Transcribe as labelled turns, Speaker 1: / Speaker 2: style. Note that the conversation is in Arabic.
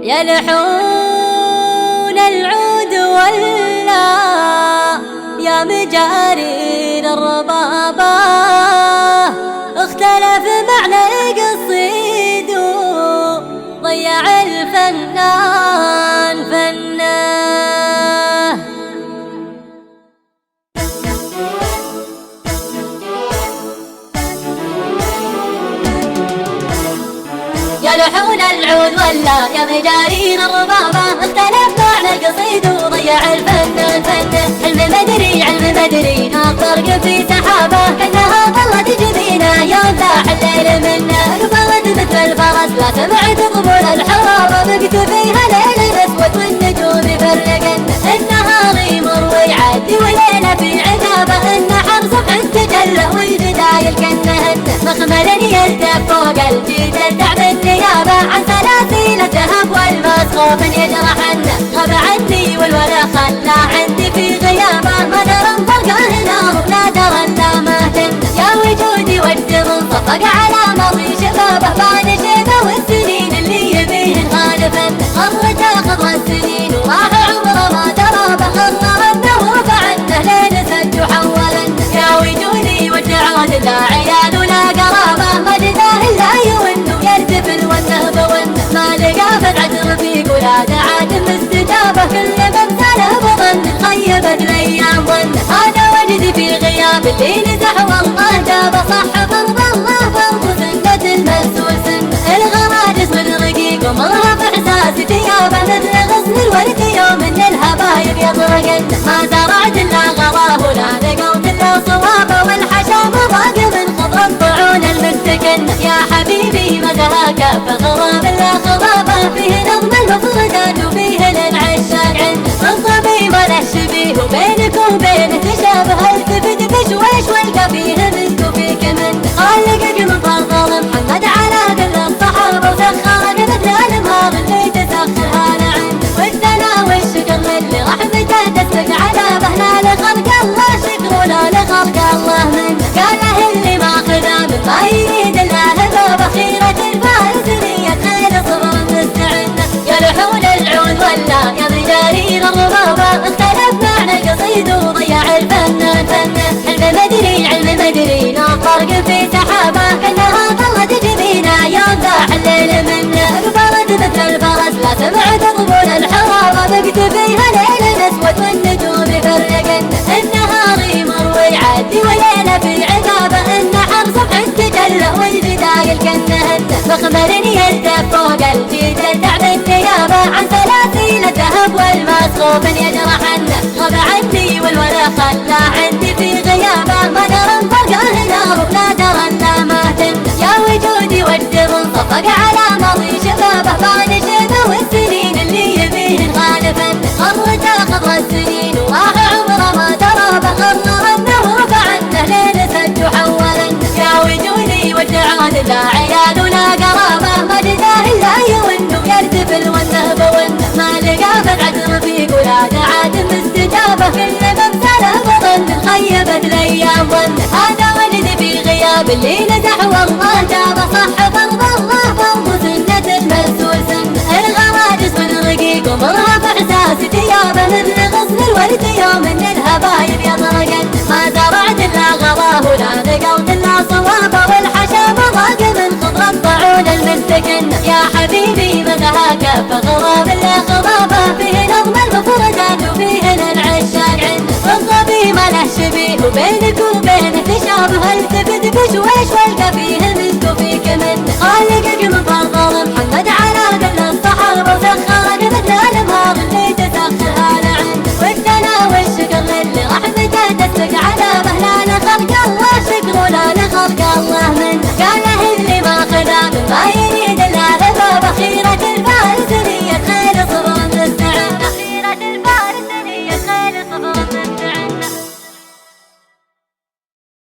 Speaker 1: يلحون العود ولا يا مجارين الربابة، اختلف معنى القصيد ضيع الفنان فنه. يلحون العود ولا يا مجارين الربابة، اختلف معنى القصيد وضيع الفنان فنه. علم مدري ناطر في سحابة، كأنها ظلت جبينه يوم لاح الليل منه. قبلت مثل الفرس لا سمعت قبول الحرابة، بقت فيها ليل الاسود والنجوم يفرقن. النهار يمر ويعدي وليله في عتابة، النحر صبح تجلى والجدايل كنهن. مخمل يلتف فوق الجيد تعب النيابة، عن سلاسل الذهب والماس خوف يجرحن. غاب عني والولا خلى عندي في غيابه، ما درى فرقه هنا ولا درى الا مهتن. يا وجودي ود منصفق على ماضي شبابه، بان شيبه والسنين اللي يبيه غالبا. خرجه خضر السنين وراح عمره ما درى به، غرر النور فعنه لين سد وحولا. يا وجودي ود عود لا عيال ولا قرابه، ما جداه الا يون ويرتفل والنهب ونه. ما لقى فتعة رفيق ولا دعاة مستجابة، كل ممثله بظن خيبت الايام ظنه. هذا وجدي في غياب اللي نزح والله جاب صح فرض الله فرض سنة المسؤول سنه. الغرادس من رقيق ومرهف احساس ثيابه، مثل غصن الورد يوم ان الهبايب يطرقن. ما زرعت الا غراه ولا لقوت الا صوابه، والحشا مضاق من خضر الطعون المستكن. يا حبيبي مدهاك فغراب الا خضابه، فيه نظم المفردات وفيه للعشاق عنده. الصبي ما له شبيه وبينك وبينه تشابه، التفت بشويش والقى فيه منك وفيك منه. خالقك مفضل محمد على كل الصحابه، وسخرك مثل الانهار اللي تسخرها لعنده. والثنا والشكر للي رحمته تسبق عذابه، لا لخلق الله شكر ولا لخلق الله منه. قال له اللي ما خذا من ما يريد الا هبه، خيرة الفارسية خير صبر مستعنه. يلحون العود ولا يا مجارين الربابة، اختلف معنى القصيد وضيع الفنان فنه. علم مدري ناطر في سحابة، كأنها ظلت جبينه يوم لاح الليل منه. قبلت مثل الفرس لا سمعت قبول الحرابة، بقت فيها ليل الاسود والنجوم يفرقن. النهار يمر ويعدي وليله في عتابة، النحر صبح تجلى والجدايل كنهن. مخمل يلتف فوق الجيد تعب النيابة، عن سلاسل الذهب والماس خوف يجرحن. غاب عني والولا خلى عندي في غيابه، ما درى فرقه هنا ولا درى الا مهتن. يا وجودي ود منصفق على ماضي شبابه، بان شيبه والسنين اللي يبيه غالبا. خرجه خضر السنين وراح عمره ما درى به، غرر النور فعنه لين سد وحولا. يا وجودي ود عود لا عيال ولا قرابه، ما جداه الا يون ويرتفل والنهب ونه. ما لقى فتعة رفيق ولا دعاة مستجابة، كل ممثله بظن خيبت الايام ظنه. هذا وجدي في غياب اللي نزح والله جاب صح فرض الله فرض سنة المسؤول سنه. الغرادس من رقيق ومرهف احساس ثيابه، مثل غصن الورد يوم ان الهبايب يطرقن. ما زرعت الا غراه ولا لقوت الا صوابه، والحشا مضاق من خضر الطعون المستكن. يا حبيبي مدهاك فغراب الا خضابه، فيه نظم المفردات وفيه للعشاق عنده. الصبي ما له شبيه وبينك وبينه تشابه، التفت بشويش والقى فيه منك وفيك منه. خالقك مفضل